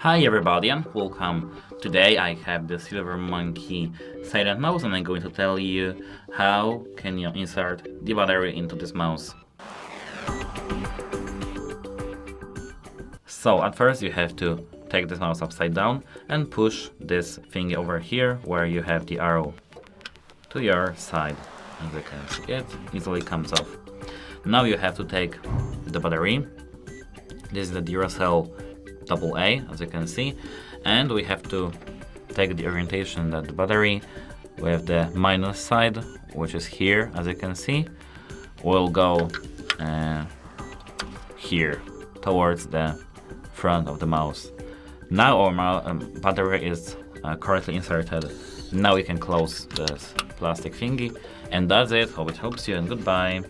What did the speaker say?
Hi everybody and welcome. Today I have the Silver Monkey silent mouse and I'm going to tell you how can you insert the battery into this mouse. So at first you have to take this mouse upside down and push this thingy over here where you have the arrow to your side. As you can see, it easily comes off. Now you have to take the battery. This is the Duracell AA, as you can see, and we have to take the orientation that the battery with the minus side, which is here, as you can see, will go here towards the front of the mouse. Now our battery is correctly inserted. Now we can close this plastic thingy, and that's it. Hope it helps you, and goodbye.